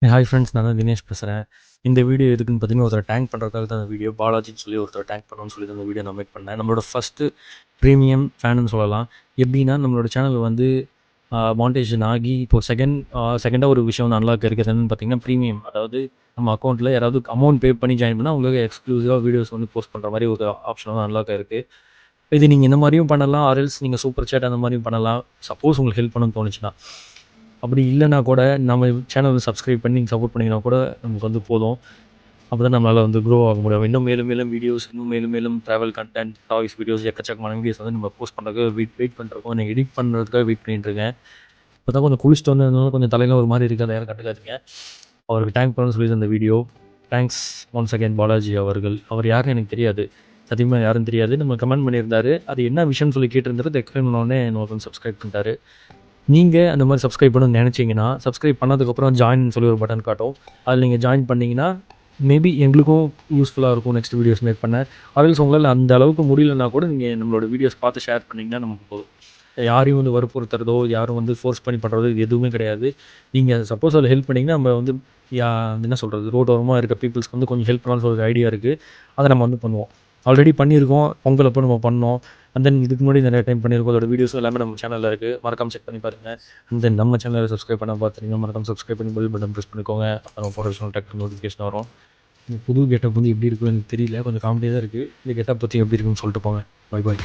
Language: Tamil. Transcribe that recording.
ஹாய் ஃப்ரெண்ட்ஸ், நான் தான் தினேஷ் பேசுகிறேன். இந்த வீடியோ எதுக்குன்னு பார்த்தீங்கன்னா, ஒருத்தர் டேங்க் பண்ணுறதுக்காக தான் அந்த வீடியோ. பாலாஜின்னு சொல்லி ஒருத்தர் டேங்க் பண்ணணும்னு சொல்லி தான் இந்த வீடியோ நான் மேக் பண்ணேன். நம்மளோட ஃபஸ்ட்டு ப்ரீமியம் ஃபேனுன்னு சொல்லலாம். எப்படின்னா, நம்மளோட சேனல் வந்து மானிடைசேஷன் ஆகி இப்போ செகண்டா ஒரு விஷயம் வந்து அன்லாக் இருக்குது. என்னன்னு பார்த்தீங்கன்னா, ப்ரீமியம். அதாவது நம்ம அக்கௌண்ட்டில் யாராவது அமௌண்ட் பே பண்ணி ஜாயின் பண்ணால் அவங்களுக்கு எக்ஸ்க்ளூசிவாக வீடியோஸ் வந்து போஸ்ட் பண்ணுற மாதிரி ஒரு ஆப்ஷன் வந்து அன்லாக் ஆயிருக்கு. இது நீங்கள் இந்த மாதிரியும் பண்ணலாம், ஆர்எல்ஸ் நீங்கள் சூப்பர் சேட் அந்த மாதிரியும் பண்ணலாம். சப்போஸ் உங்களுக்கு ஹெல்ப் பண்ணணும்னு தோணுச்சுன்னா. அப்படி இல்லைனா கூட நம்ம சேனலை சப்ஸ்கிரைப் பண்ணி நீங்கள் சப்போர்ட் பண்ணிங்கன்னா கூட நமக்கு வந்து போதும். அப்போ தான் நம்மளால் வந்து க்ரோ ஆக முடியும். இன்னும் மேலும் மேலும் வீடியோஸ், இன்னும் மேலும் மேலும் ட்ராவல் கண்டென்ட், டாய்ஸ் வீடியோஸ், எக்கச்சக்கமான வீடியோஸ் வந்து நம்ம போஸ்ட் பண்ணுறதுக்கு வெயிட் பண்ணிருக்கோம். எனக்கு எடிட் பண்ணுறதுக்காக வெயிட் பண்ணிட்டுருக்கேன். இப்போ தான் கொஞ்சம் குளிச்சுட்டு வந்ததுனால கொஞ்சம் தலையில் ஒரு மாதிரி இருக்குது. அதை யாரும் கண்டுக்காதீங்க. அவருக்கு டேங்க் பண்ணணும்னு சொல்லி அந்த video. Thanks once again Balaji அவர்கள். அவர் யாருன்னு எனக்கு தெரியாது. சத்தியமாக யாருன்னு தெரியாது. நம்ம கமெண்ட் பண்ணியிருந்தாரு. அது என்ன விஷயம்னு சொல்லி கேட்டிருந்தாரு. அதை எக்ஸ்பிளைன் பண்ணோடனே எனக்கு வந்து சப்ஸ்கிரைப் பண்ணிட்டாரு. நீங்கள் அந்த மாதிரி சப்ஸ்கிரைப் பண்ணணும்னு நினச்சிங்கன்னா, சப்ஸ்கிரைப் பண்ணதுக்கப்புறம் ஜாயின்னு சொல்லி ஒரு பட்டன் காட்டும். அதில் நீங்கள் ஜாயின் பண்ணிங்கன்னா, மேபி எங்களுக்கும் யூஸ்ஃபுல்லாக இருக்கும் நெக்ஸ்ட் வீடியோஸ் மேக் பண்ண. அதர்வைஸ் உங்களால் அந்த அளவுக்கு முடியலன்னா கூட நீங்கள் நம்மளோட வீடியோஸ் பார்த்து ஷேர் பண்ணிங்கன்னா நமக்கு போதும். யாரையும் வந்து வற்புறுத்துறதோ, யாரும் வந்து ஃபோர்ஸ் பண்ணி பண்ணுறதோ இது எதுவுமே கிடையாது. நீங்கள் சப்போஸ் அதில் ஹெல்ப் பண்ணிங்கன்னா, நம்ம வந்து யா என்ன சொல்கிறது, ரோட்டோரமாக இருக்க பீப்புள்ஸ்க்கு வந்து கொஞ்சம் ஹெல்ப் பண்ணலாம்னு ஒரு ஐடியா இருக்குது. அதை நம்ம வந்து பண்ணுவோம். ஆல்ரெடி பண்ணியிருக்கோம். பொங்கல் அப்போ நம்ம பண்ணோம். அண்ட் தென் இதுக்கு முன்னாடி நிறைய டைம் பண்ணியிருக்கோம். அதோட வீடியோஸும் எல்லாமே நம்ம சேனலில் இருக்குது. மறக்காம செக் பண்ணி பாருங்கள். அண்ட் தென் நம்ம சேனலை சப்ஸ்கிரைப் பண்ண பார்த்துருங்க. மறக்காம சப்ஸ்கிரைப் பண்ணி பெல் பட்டன் ப்ரெஸ் பண்ணிக்கோங்க. அப்புறம் ப்ரொஃபஷனல் டெக் நோட்டிஃபிகேஷன் வரும். புது கெட்டப் வந்து எப்படி இருக்குன்னு எனக்கு தெரியல. கொஞ்சம் காமெடியாக தான் இருக்குது. இந்த கெட்டப் பற்றி எப்படி இருக்குன்னு சொல்லிட்டு போங்க. Bye bye.